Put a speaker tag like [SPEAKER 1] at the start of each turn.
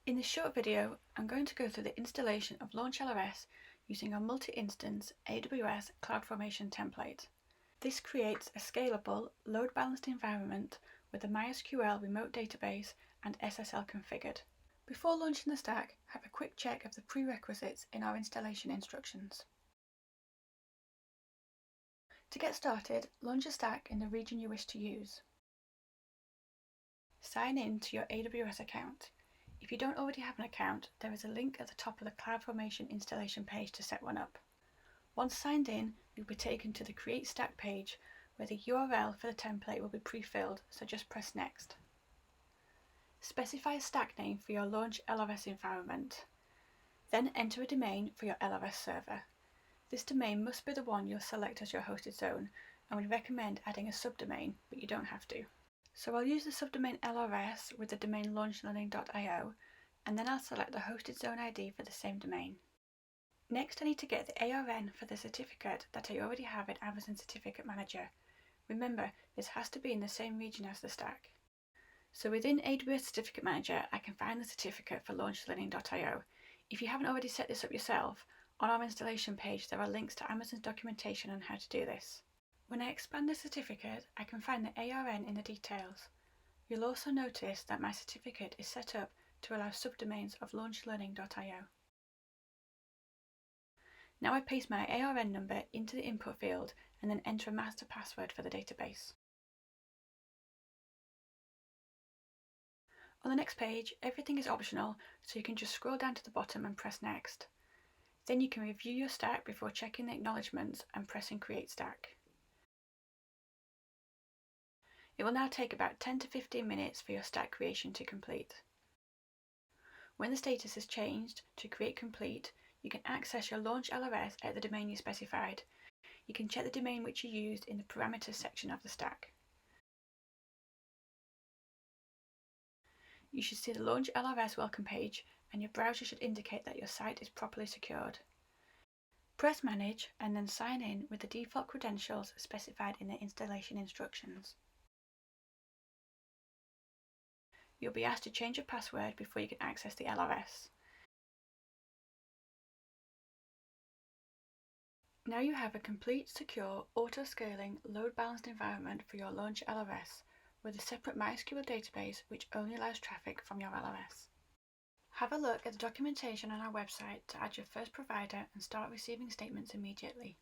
[SPEAKER 1] In this short video, I'm going to go through the installation of Launch LRS using our multi-instance AWS CloudFormation template. This creates a scalable, load-balanced environment with a MySQL remote database and SSL configured. Before launching the stack, have a quick check of the prerequisites in our installation instructions. To get started, launch a stack in the region you wish to use. Sign in to your AWS account. If you don't already have an account, there is a link at the top of the CloudFormation installation page to set one up. Once signed in, you'll be taken to the Create Stack page where the URL for the template will be pre-filled, so just press Next. Specify a stack name for your Launch LRS environment. Then enter a domain for your LRS server. This domain must be the one you'll select as your hosted zone, and we recommend adding a subdomain, but you don't have to. So I'll use the subdomain LRS with the domain launchlearning.io, and then I'll select the hosted zone ID for the same domain. Next, I need to get the ARN for the certificate that I already have in Amazon Certificate Manager. Remember, this has to be in the same region as the stack. So within AWS Certificate Manager, I can find the certificate for launchlearning.io. If you haven't already set this up yourself, on our installation page there are links to Amazon's documentation on how to do this. When I expand the certificate, I can find the ARN in the details. You'll also notice that my certificate is set up to allow subdomains of launchlearning.io. Now I paste my ARN number into the input field and then enter a master password for the database. On the next page, everything is optional, so you can just scroll down to the bottom and press Next. Then you can review your stack before checking the acknowledgements and pressing Create Stack. It will now take about 10 to 15 minutes for your stack creation to complete. When the status is changed to Create Complete, you can access your Launch LRS at the domain you specified. You can check the domain which you used in the Parameters section of the stack. You should see the Launch LRS welcome page, and your browser should indicate that your site is properly secured. Press Manage and then sign in with the default credentials specified in the installation instructions. You'll be asked to change your password before you can access the LRS. Now you have a complete, secure, auto-scaling, load-balanced environment for your Launch LRS with a separate MySQL database which only allows traffic from your LRS. Have a look at the documentation on our website to add your first provider and start receiving statements immediately.